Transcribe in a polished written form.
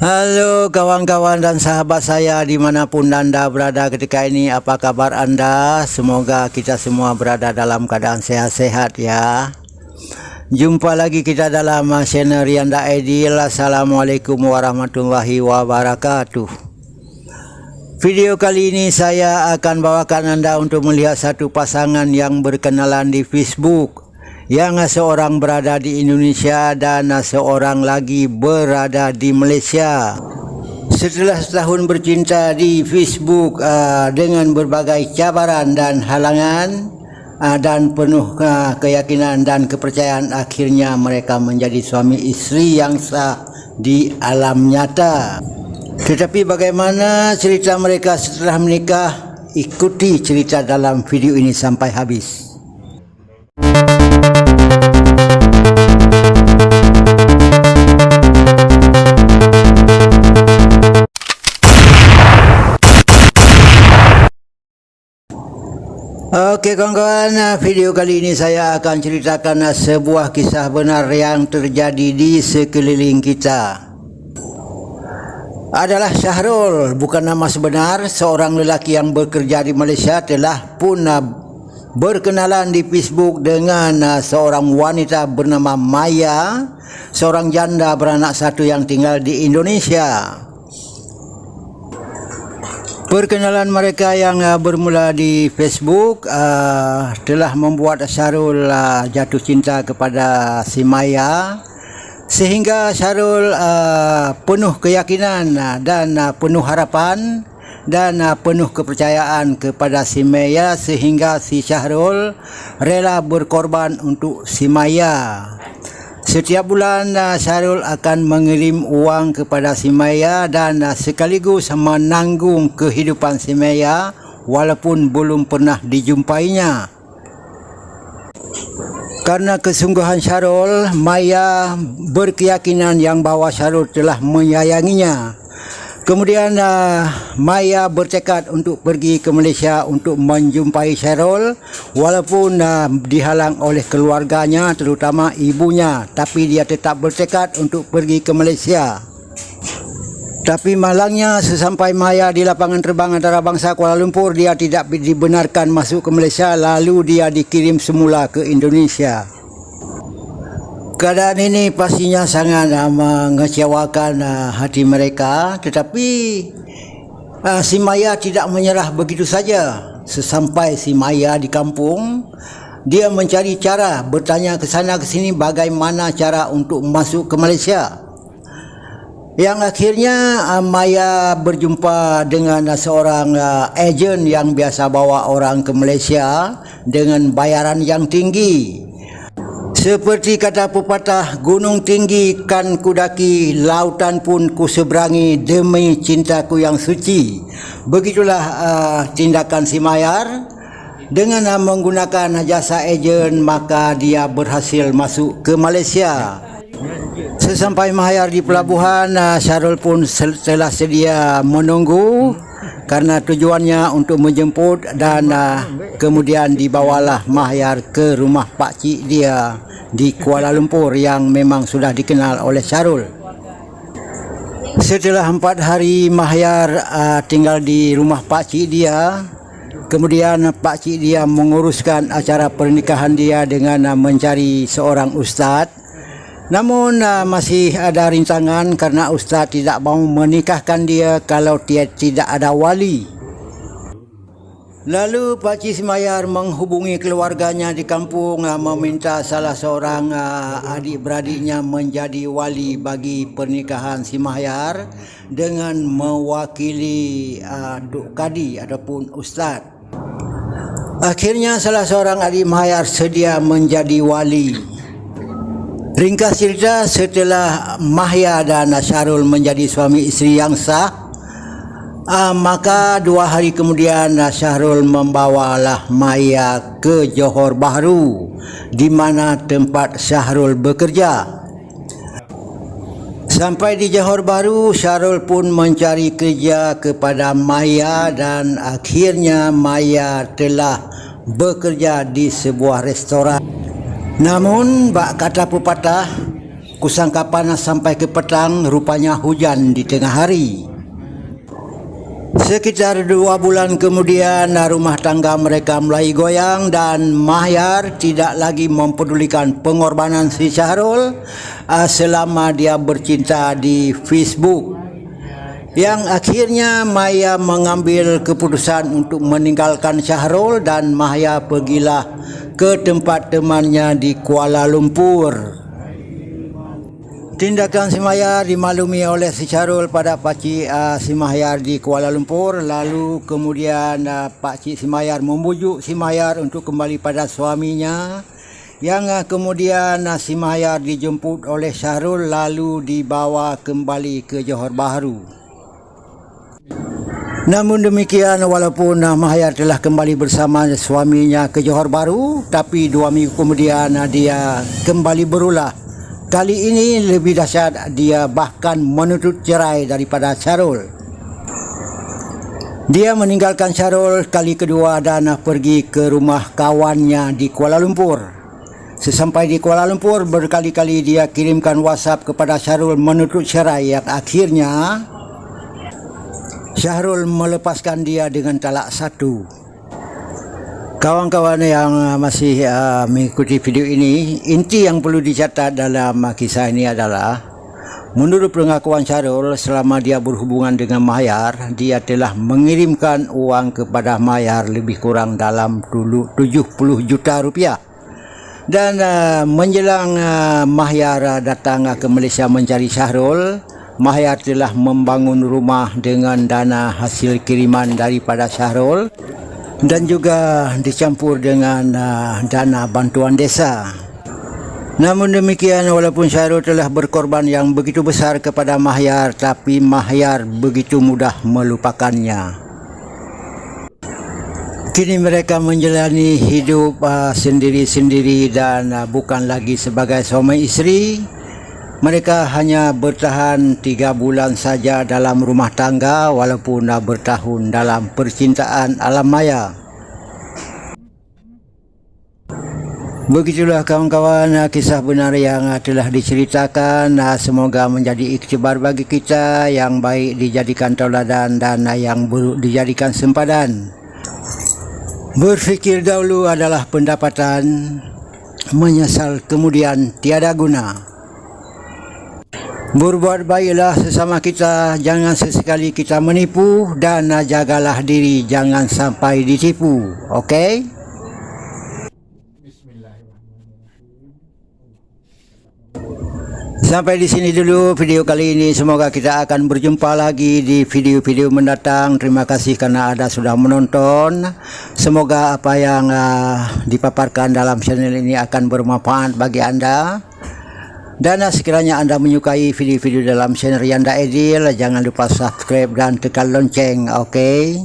Halo kawan-kawan dan sahabat saya dimanapun Anda berada ketika ini, apa kabar Anda? Semoga kita semua berada dalam keadaan sehat-sehat ya. Jumpa lagi kita dalam channel Rianda Aidil. Assalamualaikum warahmatullahi wabarakatuh. Video kali ini saya akan bawakan Anda untuk melihat satu pasangan yang berkenalan di Facebook, yang seorang berada di Indonesia dan seorang lagi berada di Malaysia. Setelah setahun bercinta di Facebook dengan berbagai cabaran dan halangan dan penuh keyakinan dan kepercayaan, akhirnya mereka menjadi suami istri yang sah di alam nyata. Tetapi bagaimana cerita mereka setelah menikah? Ikuti cerita dalam video ini sampai habis. Oke kawan-kawan, video kali ini saya akan ceritakan sebuah kisah benar yang terjadi di sekeliling kita. Adalah Syahrul, bukan nama sebenar. Seorang lelaki yang bekerja di Malaysia telah pun berkenalan di Facebook dengan seorang wanita bernama Maya, seorang janda beranak satu yang tinggal di Indonesia. Perkenalan mereka yang bermula di Facebook telah membuat Syahrul jatuh cinta kepada si Maya, sehingga Syahrul penuh keyakinan dan penuh harapan dan penuh kepercayaan kepada si Maya, sehingga si Syahrul rela berkorban untuk si Maya. Setiap bulan Syahrul akan mengirim uang kepada si Maya dan sekaligus menanggung kehidupan si Maya walaupun belum pernah dijumpainya. Karena kesungguhan Syahrul, Maya berkeyakinan yang bahwa Syahrul telah menyayanginya. Kemudian Maya bertekad untuk pergi ke Malaysia untuk menjumpai Syahrul, walaupun dihalang oleh keluarganya, terutama ibunya, tapi dia tetap bertekad untuk pergi ke Malaysia. Tapi malangnya, sesampai Maya di lapangan terbang antarabangsa Kuala Lumpur, dia tidak dibenarkan masuk ke Malaysia, lalu dia dikirim semula ke Indonesia. Keadaan ini pastinya sangat mengecewakan hati mereka, tetapi si Maya tidak menyerah begitu saja. Sesampai si Maya di kampung, dia mencari cara, bertanya ke sana ke sini bagaimana cara untuk masuk ke Malaysia. Yang akhirnya Maya berjumpa dengan seorang ejen yang biasa bawa orang ke Malaysia dengan bayaran yang tinggi. Seperti kata pepatah, gunung tinggi kan kudaki, lautan pun kuseberangi demi cintaku yang suci. Begitulah tindakan si Mayar. Dengan menggunakan jasa ejen, maka dia berhasil masuk ke Malaysia. Sesampai Mayar di pelabuhan, Syahrul pun telah sedia menunggu karena tujuannya untuk menjemput, dan kemudian dibawalah Mahyar ke rumah pakcik dia di Kuala Lumpur yang memang sudah dikenal oleh Syahrul. Setelah 4 hari Mahyar tinggal di rumah pakcik dia, kemudian pakcik dia menguruskan acara pernikahan dia dengan mencari seorang ustaz. Namun masih ada rintangan karena ustaz tidak mau menikahkan dia kalau dia tidak ada wali. Lalu Pakcik si Mayar menghubungi keluarganya di kampung, meminta salah seorang adik-beradiknya menjadi wali bagi pernikahan si Mayar dengan mewakili Duk Kadi ataupun ustaz. Akhirnya salah seorang adik Mayar sedia menjadi wali. Ringkas cerita, setelah Maya dan Syahrul menjadi suami istri yang sah, maka 2 hari kemudian Syahrul membawalah Maya ke Johor Bahru, di mana tempat Syahrul bekerja. Sampai di Johor Bahru, Syahrul pun mencari kerja kepada Maya dan akhirnya Maya telah bekerja di sebuah restoran. Namun, bak kata pepatah, kusangka panas sampai ke petang, rupanya hujan di tengah hari. Sekitar 2 bulan kemudian, rumah tangga mereka mulai goyang dan Mahyar tidak lagi mempedulikan pengorbanan si Syahrul selama dia bercinta di Facebook. Yang akhirnya Maya mengambil keputusan untuk meninggalkan Syahrul dan Maya pergilah ke tempat temannya di Kuala Lumpur. Tindakan si Mahyar dimaklumi oleh si Syahrul pada pakcik si Mahyar di Kuala Lumpur. Lalu kemudian pakcik si Mahyar membujuk si Mahyar untuk kembali pada suaminya. Yang kemudian si Mahyar dijemput oleh Syahrul lalu dibawa kembali ke Johor Bahru. Namun demikian, walaupun Mahyar telah kembali bersama suaminya ke Johor Bahru, tapi 2 minggu kemudian dia kembali berulah. Kali ini lebih dahsyat, dia bahkan menuntut cerai daripada Syahrul. Dia meninggalkan Syahrul kali kedua dan pergi ke rumah kawannya di Kuala Lumpur. Sesampai di Kuala Lumpur, berkali-kali dia kirimkan WhatsApp kepada Syahrul menuntut cerai, yang akhirnya Syahrul melepaskan dia dengan talak 1. Kawan-kawan yang masih mengikuti video ini, inti yang perlu dicatat dalam kisah ini adalah, menurut pengakuan Syahrul, selama dia berhubungan dengan Mahyar, dia telah mengirimkan uang kepada Mahyar lebih kurang dalam 70 juta rupiah. Dan menjelang Mahyar datang ke Malaysia mencari Syahrul, Mahyar telah membangun rumah dengan dana hasil kiriman daripada Syahrul dan juga dicampur dengan dana bantuan desa. Namun demikian, walaupun Syahrul telah berkorban yang begitu besar kepada Mahyar, tapi Mahyar begitu mudah melupakannya. Kini mereka menjalani hidup sendiri-sendiri dan bukan lagi sebagai suami isteri. Mereka hanya bertahan 3 bulan saja dalam rumah tangga, walaupun bertahun dalam percintaan alam maya. Begitulah kawan-kawan kisah benar yang telah diceritakan. Semoga menjadi iktibar bagi kita, yang baik dijadikan tauladan dan yang buruk dijadikan sempadan. Berfikir dahulu adalah pendapatan, menyesal kemudian tiada guna. Berbuat baiklah sesama kita, jangan sesekali kita menipu, dan jagalah diri jangan sampai ditipu. Okey? Sampai di sini dulu video kali ini. Semoga kita akan berjumpa lagi di video-video mendatang. Terima kasih karena Anda sudah menonton. Semoga apa yang dipaparkan dalam channel ini akan bermanfaat bagi Anda. Dan sekiranya Anda menyukai video-video dalam channel Yanda Edil, jangan lupa subscribe dan tekan lonceng, oke?